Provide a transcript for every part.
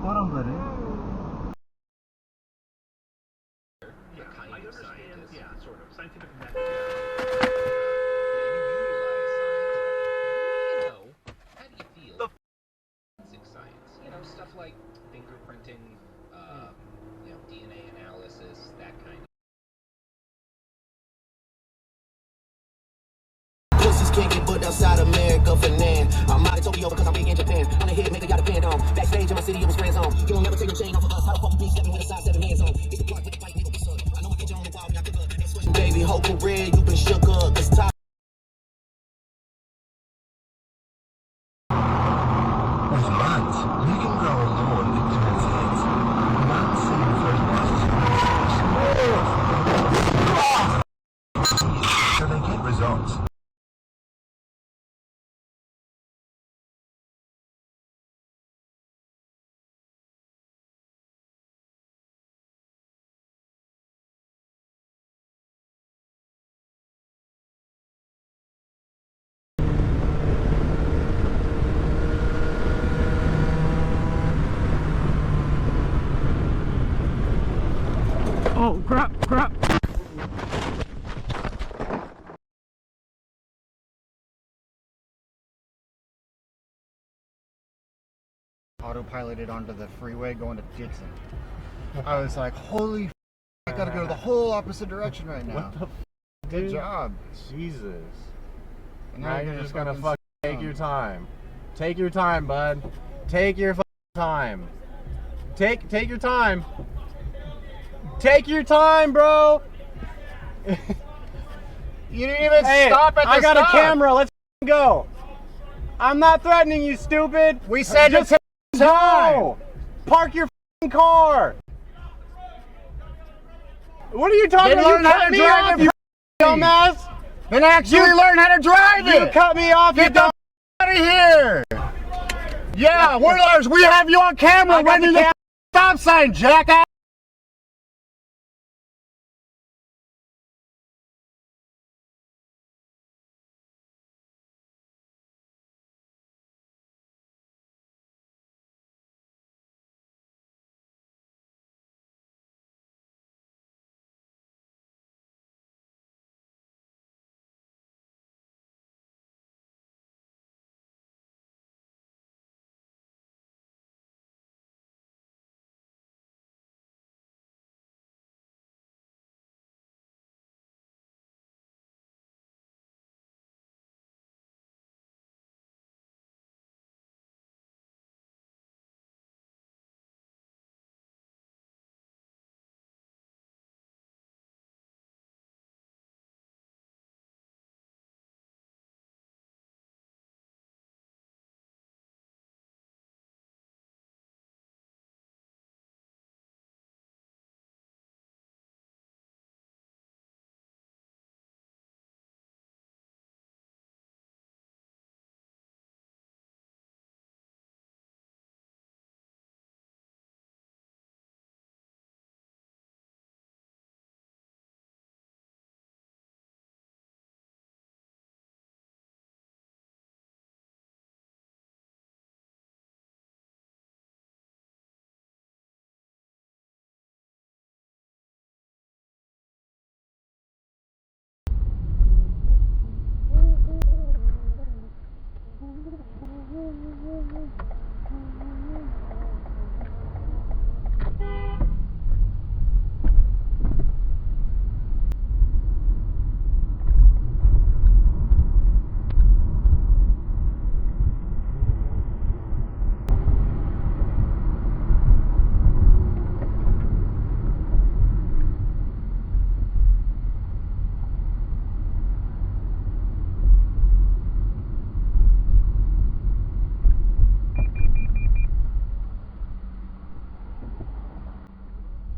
foramları. The kind of scientist. Yeah, sort of. Scientific method. How do you feel? The forensic science. You know, stuff like fingerprinting, DNA analysis, that kind of. Pussies can't get booked outside America for nan. I'm out of Tokyo because I'm big in Japan. On the head, make a y'all depend on. Backstage in my city, it was friends on. You don't never take your chain off of us. How the fuck you be stepping with a size 7 hands on? It's the plot with the fight, nigga, what's up? I know I get you on the wall, when I pick up. Next question, baby, whole career, you been shook up. Cause top. With mats, we can grow a lawn into its heads. Mats seems like so they get results. Oh, crap. Autopiloted onto the freeway going to Dixon. I was like, holy I gotta go the whole opposite direction right now. What the Good job. Jesus. And Now you're just gonna fucking take your time. Take your time, bud. Take your fucking time. Take your time. Take your time, bro. You didn't even stop at the I got stop. a camera. Let's go. I'm not threatening you, stupid. We said just to take time. go. Park your car. What are you talking Then about? learn how to drive it, you dumbass. Then actually learn how to drive You it. cut me off, you Get the dumb. out of here. Yeah, we have you on camera I got running the the stop sign, jackass.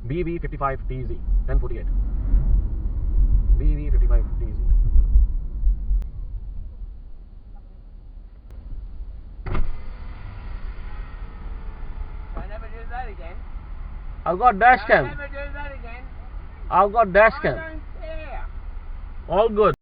BB55TZ 1048. BB55TZ. I never do that again. I've got Dashcam. Never do that again. I've got Dashcam. I don't care. All good.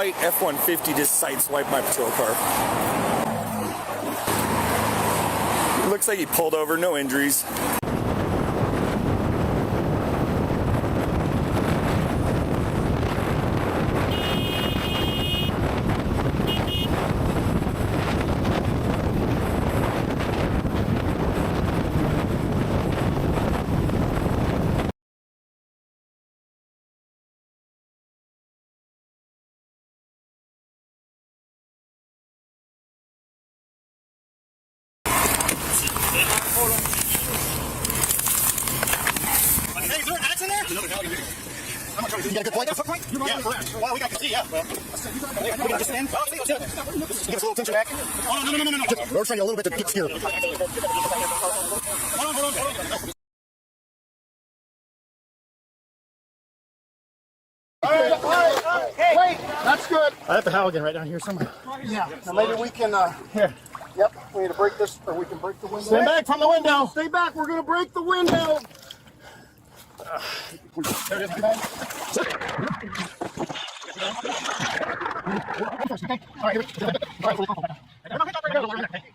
white F-150 just sideswiped my patrol car. It looks like he pulled over, no injuries. You got a good point? Yeah, well, we got to see, yeah. Well, we got to just stand. Give us a little tension back. Oh, no. We're trying a little bit to get steer. Hold on. All right. Hey, wait, that's good. I have the Halligan right down here somewhere. Yeah, now maybe we can, here. Yep, we need to break this, or we can break the window. Stand back from the window. Stay back, we're going to break the window. There it is, man.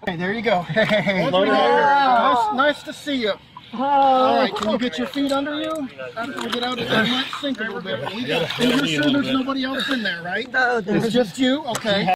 Okay, there you go. Hey, nice to see you. All right, can you get your feet under you? After we get out, it might sink a little bit. And you're sure there's nobody else in there, right? No, it's just you? Okay.